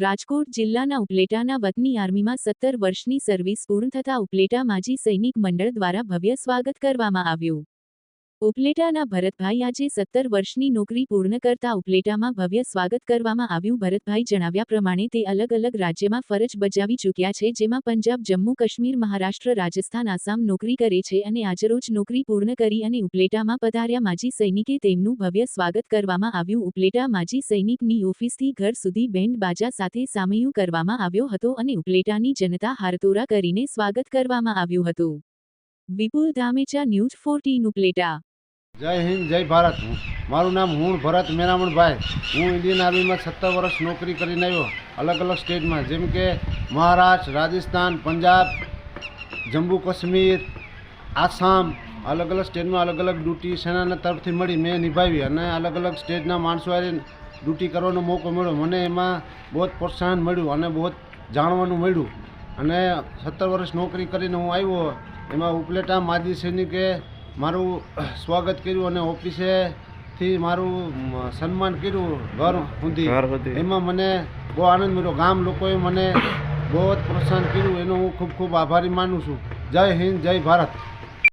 રાજકોટ જિલ્લાના ઉપલેટાના વતની આર્મીમાં 17 વર્ષની સર્વિસ પૂર્ણ થતા ઉપલેટા માજી સૈનિક મંડળ દ્વારા ભવ્ય સ્વાગત કરવામાં આવ્યું। ઉપલેટાના ભરતભાઈ આજે 17 વર્ષની નોકરી પૂર્ણ કરતા ઉપલેટામાં ભવ્ય સ્વાગત કરવામાં આવ્યું। ભરતભાઈ જણાવ્યા પ્રમાણે તે અલગ અલગ રાજ્યમાં ફરજ બજાવી ચૂક્યા છે, જેમાં પંજાબ, જમ્મુ કાશ્મીર, મહારાષ્ટ્ર, રાજસ્થાન, આસામ નોકરી કરે છે અને આજરોજ નોકરી પૂર્ણ કરી અને ઉપલેટામાં પધાર્યા માજી સૈનિકે તેમનું ભવ્ય સ્વાગત કરવામાં આવ્યું। ઉપલેટા માજી સૈનિકની ઓફિસથી ઘર સુધી બેન્ડ બાજા સાથે સામૈયું કરવામાં આવ્યો હતો અને ઉપલેટાની જનતા હારતોરા કરીને સ્વાગત કરવામાં આવ્યું હતું। વિપુલ ધામેચા, ન્યૂઝ 14 ઉપલેટા। જય હિન્દ, જય ભારત। મારું નામ હું ભરત મેરામણભાઈ। હું ઇન્ડિયન આર્મીમાં 17 વર્ષ નોકરી કરીને આવ્યો અલગ અલગ સ્ટેટમાં, જેમ કે મહારાષ્ટ્ર, રાજસ્થાન, પંજાબ, જમ્મુ કાશ્મીર, આસામ, અલગ અલગ સ્ટેટમાં અલગ અલગ ડ્યુટી સેનાના તરફથી મળી મેં નિભાવી અને અલગ અલગ સ્ટેટના માણસો હારે ડ્યુટી કરવાનો મોકો મળ્યો। મને એમાં બહુ પ્રોત્સાહન મળ્યું અને બહુ જાણવાનું મળ્યું અને 17 વર્ષ નોકરી કરીને હું આવ્યો। એમાં ઉપલેટા માજી સૈનિકે મારું સ્વાગત કર્યું અને ઓફિસેથી મારું સન્માન કર્યું ઘર સુધી। એમાં મને બહુ આનંદ મળ્યો। ગામ લોકોએ મને બહુ પ્રોત્સાહન કર્યું, એનો હું ખૂબ ખૂબ આભારી માનું છું। જય હિન્દ, જય ભારત।